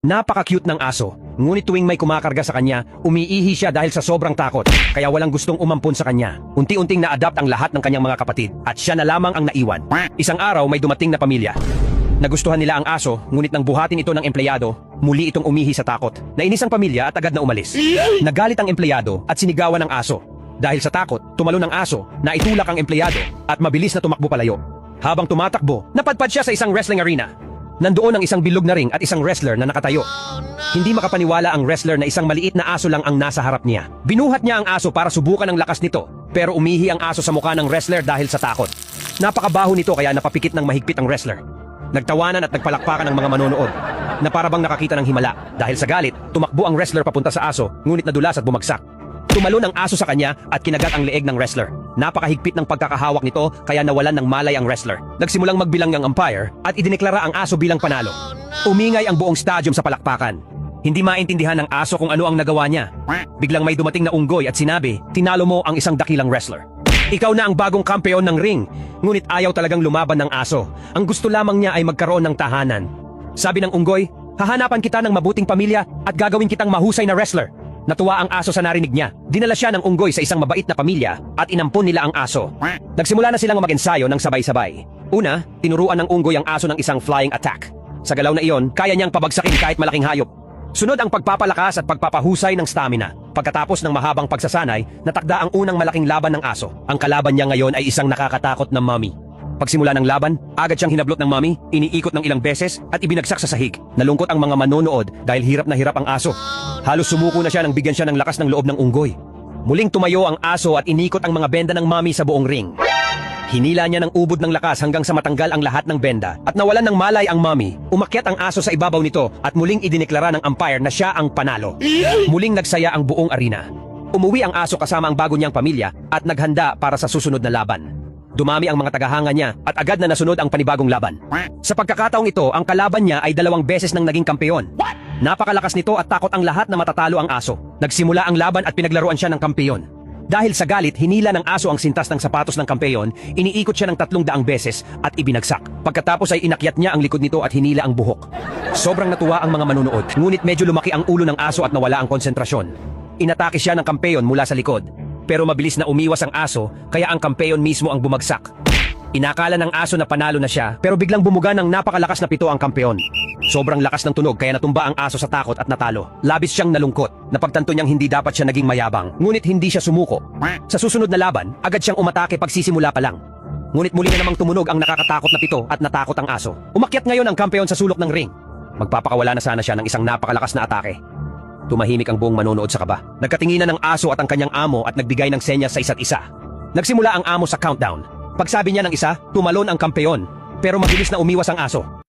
Napaka-cute ng aso, ngunit tuwing may kumakarga sa kanya, umiihi siya dahil sa sobrang takot, kaya walang gustong umampun sa kanya. Unti-unting na-adapt ang lahat ng kanyang mga kapatid, at siya na lamang ang naiwan. Isang araw may dumating na pamilya. Nagustuhan nila ang aso, ngunit nang buhatin ito ng empleyado, muli itong umihi sa takot. Nainis ang pamilya at agad na umalis. Nagalit ang empleyado at sinigawan ng aso. Dahil sa takot, tumalon ang aso, naitulak ang empleyado, at mabilis na tumakbo palayo. Habang tumatakbo, napadpad siya sa isang wrestling arena. Nandoon ang isang bilog na ring at isang wrestler na nakatayo. Hindi makapaniwala ang wrestler na isang maliit na aso lang ang nasa harap niya. Binuhat niya ang aso para subukan ang lakas nito, pero umihi ang aso sa mukha ng wrestler dahil sa takot. Napakabaho nito kaya napapikit ng mahigpit ang wrestler. Nagtawanan at nagpalakpakan ang mga manonood, na parabang nakakita ng himala. Dahil sa galit, tumakbo ang wrestler papunta sa aso, ngunit nadulas at bumagsak. Tumalon ang aso sa kanya at kinagat ang leeg ng wrestler. Napakahigpit ng pagkakahawak nito kaya nawalan ng malay ang wrestler. Nagsimulang magbilang ang umpire at idineklara ang aso bilang panalo. Umingay ang buong stadium sa palakpakan. Hindi maintindihan ng aso kung ano ang nagawa niya. Biglang may dumating na unggoy at sinabi, "Tinalo mo ang isang dakilang wrestler. Ikaw na ang bagong kampeon ng ring." Ngunit ayaw talagang lumaban ng aso. Ang gusto lamang niya ay magkaroon ng tahanan. Sabi ng unggoy, "Hahanapan kita ng mabuting pamilya at gagawin kitang mahusay na wrestler." Natuwa ang aso sa narinig niya. Dinala siya ng unggoy sa isang mabait na pamilya at inampon nila ang aso. Nagsimula na silang mag-ensayo ng sabay-sabay. Una, tinuruan ng unggoy ang aso ng isang flying attack. Sa galaw na iyon, kaya niyang pabagsakin kahit malaking hayop. Sunod ang pagpapalakas at pagpapahusay ng stamina. Pagkatapos ng mahabang pagsasanay, natakda ang unang malaking laban ng aso. Ang kalaban niya ngayon ay isang nakakatakot na mommy. Pagsimula ng laban, agad siyang hinablot ng mommy, iniikot ng ilang beses at ibinagsak sa sahig. Nalungkot ang mga manonood dahil hirap na hirap ang aso. Halos sumuko na siya nang bigyan siya ng lakas ng loob ng unggoy. Muling tumayo ang aso at inikot ang mga benda ng mommy sa buong ring. Hinila niya ng ubod ng lakas hanggang sa matanggal ang lahat ng benda at nawalan ng malay ang mommy. Umakyat ang aso sa ibabaw nito at muling idineklara ng umpire na siya ang panalo. Muling nagsaya ang buong arena. Umuwi ang aso kasama ang bago niyang pamilya at naghanda para sa susunod na laban. Dumami ang mga tagahanga niya at agad na nasunod ang panibagong laban. Sa pagkakataong ito, ang kalaban niya ay 2 beses nang naging kampeon. Napakalakas nito at takot ang lahat na matatalo ang aso. Nagsimula ang laban at pinaglaruan siya ng kampeon. Dahil sa galit, hinila ng aso ang sintas ng sapatos ng kampeon, iniikot siya ng 300 beses at ibinagsak. Pagkatapos ay inakyat niya ang likod nito at hinila ang buhok. Sobrang natuwa ang mga manunood, ngunit medyo lumaki ang ulo ng aso at nawala ang konsentrasyon. Inatake siya ng kampeon mula sa likod. Pero mabilis na umiwas ang aso, kaya ang kampeon mismo ang bumagsak. Inakala ng aso na panalo na siya, pero biglang bumuga ng napakalakas na pito ang kampeon. Sobrang lakas ng tunog kaya natumba ang aso sa takot at natalo. Labis siyang nalungkot. Napagtanto niyang hindi dapat siya naging mayabang, ngunit hindi siya sumuko. Sa susunod na laban, agad siyang umatake pagsisimula pa lang. Ngunit muli na namang tumunog ang nakakatakot na pito at natakot ang aso. Umakyat ngayon ang kampeon sa sulok ng ring. Magpapakawala na sana siya ng isang napakalakas na atake. Tumahimik ang buong manonood sa kaba. Nagkatinginan ng aso at ang kanyang amo at nagbigay ng senyas sa isa't isa. Nagsimula ang amo sa countdown. Pagsabi niya ng isa, tumalon ang kampeon. Pero mabilis na umiwas ang aso.